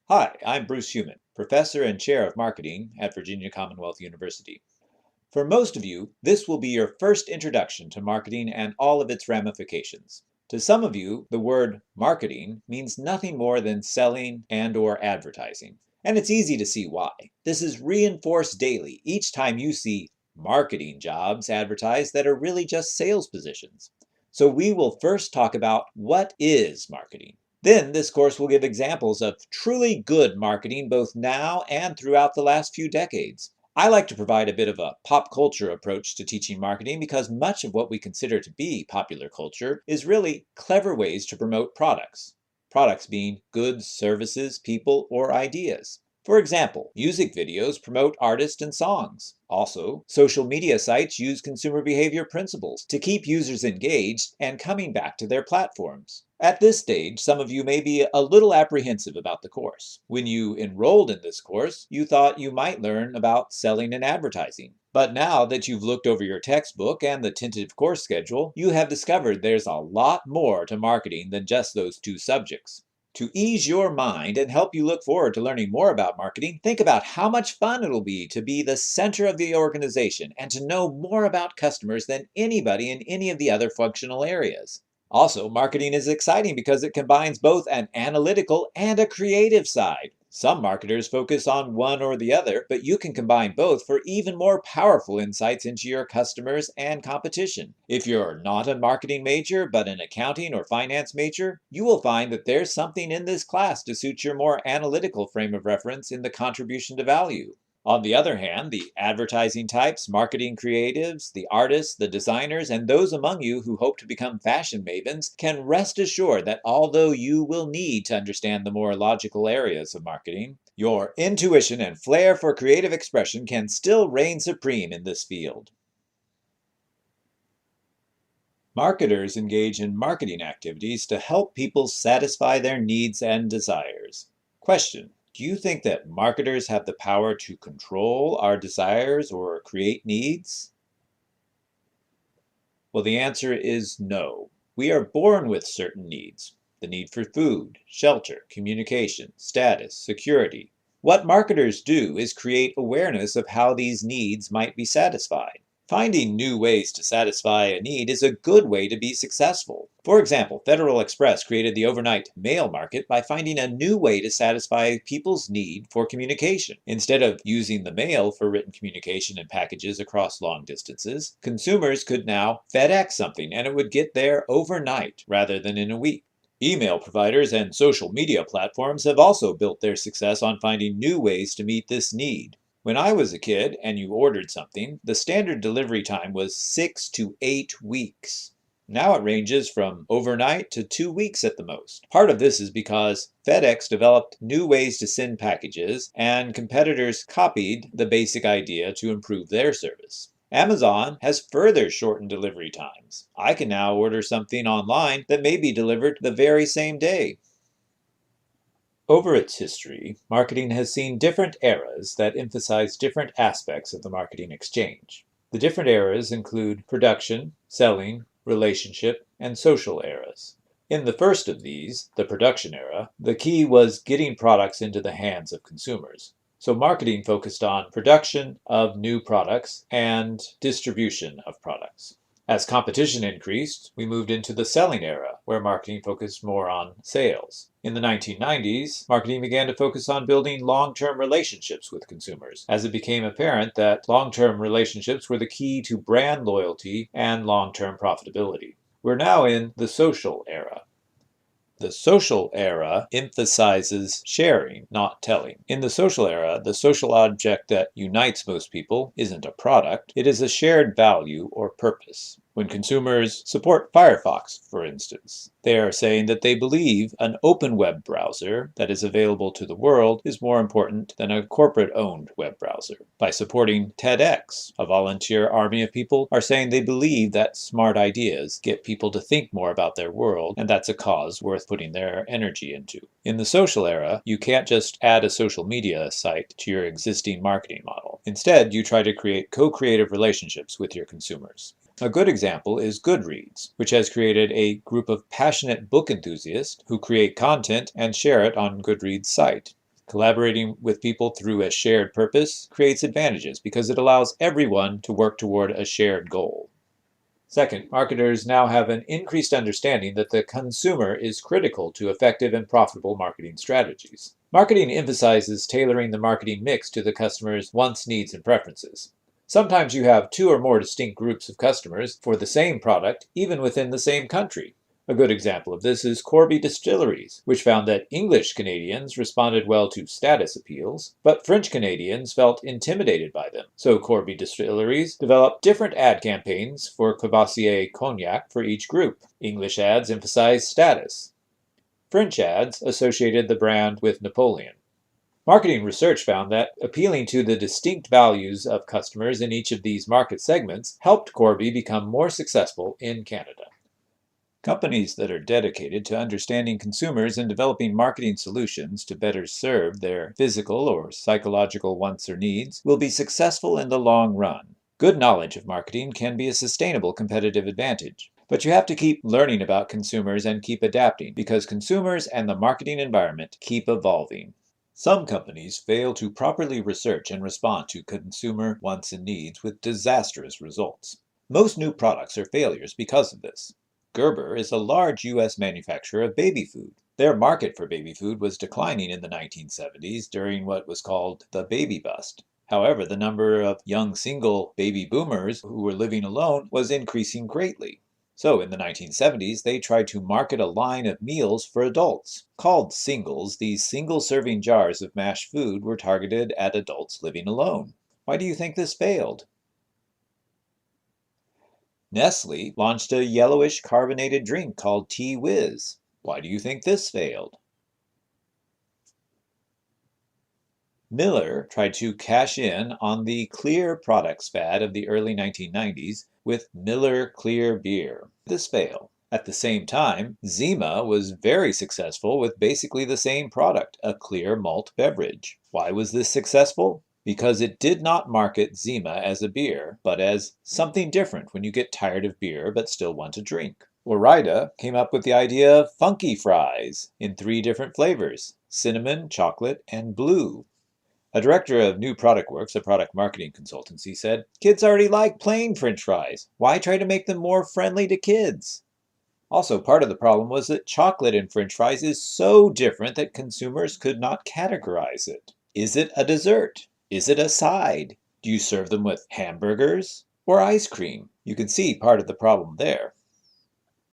Hi, I'm Bruce Huhmann, Professor and Chair of Marketing at Virginia Commonwealth University. For most of you, this will be your first introduction to marketing and all of its ramifications. To some of you, the word marketing means nothing more than selling and/or advertising. And it's easy to see why. This is reinforced daily each time you see marketing jobs advertised that are really just sales positions. So we will first talk about what is marketing. Then this course will give examples of truly good marketing both now and throughout the last few decades. I like to provide a bit of a pop culture approach to teaching marketing because much of what we consider to be popular culture is really clever ways to promote products. Products being goods, services, people, or ideas. For example, music videos promote artists and songs. Also, social media sites use consumer behavior principles to keep users engaged and coming back to their platforms. At this stage, some of you may be a little apprehensive about the course. When you enrolled in this course, you thought you might learn about selling and advertising. But now that you've looked over your textbook and the tentative course schedule, you have discovered there's a lot more to marketing than just those two subjects. To ease your mind and help you look forward to learning more about marketing, think about how much fun it'll be to be the center of the organization and to know more about customers than anybody in any of the other functional areas. Also, marketing is exciting because it combines both an analytical and a creative side. Some marketers focus on one or the other, but you can combine both for even more powerful insights into your customers and competition. If you're not a marketing major, but an accounting or finance major, you will find that there's something in this class to suit your more analytical frame of reference in the contribution to value. On the other hand, the advertising types, marketing creatives, the artists, the designers, and those among you who hope to become fashion mavens can rest assured that although you will need to understand the more logical areas of marketing, your intuition and flair for creative expression can still reign supreme in this field. Marketers engage in marketing activities to help people satisfy their needs and desires. Question: do you think that marketers have the power to control our desires or create needs? Well, the answer is no. We are born with certain needs: the need for food, shelter, communication, status, security. What marketers do is create awareness of how these needs might be satisfied. Finding new ways to satisfy a need is a good way to be successful. For example, Federal Express created the overnight mail market by finding a new way to satisfy people's need for communication. Instead of using the mail for written communication and packages across long distances, consumers could now FedEx something and it would get there overnight rather than in a week. Email providers and social media platforms have also built their success on finding new ways to meet this need. When I was a kid and you ordered something, the standard delivery time was 6 to 8 weeks. Now it ranges from overnight to 2 weeks at the most. Part of this is because FedEx developed new ways to send packages and competitors copied the basic idea to improve their service. Amazon has further shortened delivery times. I can now order something online that may be delivered the very same day. Over its history, marketing has seen different eras that emphasize different aspects of the marketing exchange. The different eras include production, selling, relationship, and social eras. In the first of these, the production era, the key was getting products into the hands of consumers. So marketing focused on production of new products and distribution of products. As competition increased, we moved into the selling era, where marketing focused more on sales. In the 1990s, marketing began to focus on building long-term relationships with consumers, as it became apparent that long-term relationships were the key to brand loyalty and long-term profitability. We're now in the social era. The social era emphasizes sharing, not telling. In the social era, the social object that unites most people isn't a product, it is a shared value or purpose. When consumers support Firefox, for instance, they are saying that they believe an open web browser that is available to the world is more important than a corporate-owned web browser. By supporting TEDx, a volunteer army of people are saying they believe that smart ideas get people to think more about their world, and that's a cause worth putting their energy into. In the social era, you can't just add a social media site to your existing marketing model. Instead, you try to create co-creative relationships with your consumers. A good example is Goodreads, which has created a group of passionate book enthusiasts who create content and share it on Goodreads' site. Collaborating with people through a shared purpose creates advantages because it allows everyone to work toward a shared goal. Second, marketers now have an increased understanding that the consumer is critical to effective and profitable marketing strategies. Marketing emphasizes tailoring the marketing mix to the customer's wants, needs, and preferences. Sometimes you have two or more distinct groups of customers for the same product, even within the same country. A good example of this is Corby Distilleries, which found that English Canadians responded well to status appeals, but French Canadians felt intimidated by them. So Corby Distilleries developed different ad campaigns for Courvoisier Cognac for each group. English ads emphasized status. French ads associated the brand with Napoleon. Marketing research found that appealing to the distinct values of customers in each of these market segments helped Corby become more successful in Canada. Companies that are dedicated to understanding consumers and developing marketing solutions to better serve their physical or psychological wants or needs will be successful in the long run. Good knowledge of marketing can be a sustainable competitive advantage. But you have to keep learning about consumers and keep adapting because consumers and the marketing environment keep evolving. Some companies fail to properly research and respond to consumer wants and needs with disastrous results. Most new products are failures because of this. Gerber is a large U.S. manufacturer of baby food. Their market for baby food was declining in the 1970s during what was called the baby bust. However, the number of young single baby boomers who were living alone was increasing greatly. So in the 1970s, they tried to market a line of meals for adults. Called singles, these single-serving jars of mashed food were targeted at adults living alone. Why do you think this failed? Nestle launched a yellowish carbonated drink called Tea Whiz. Why do you think this failed? Miller tried to cash in on the clear products fad of the early 1990s with Miller Clear Beer. This failed. At the same time, Zima was very successful with basically the same product, a clear malt beverage. Why was this successful? Because it did not market Zima as a beer, but as something different when you get tired of beer but still want to drink. Ore-Ida came up with the idea of funky fries in 3 different flavors: cinnamon, chocolate, and blue. A director of New Product Works, a product marketing consultancy, said, "Kids already like plain French fries. Why try to make them more friendly to kids?" Also, part of the problem was that chocolate in French fries is so different that consumers could not categorize it. Is it a dessert? Is it a side? Do you serve them with hamburgers or ice cream? You can see part of the problem there.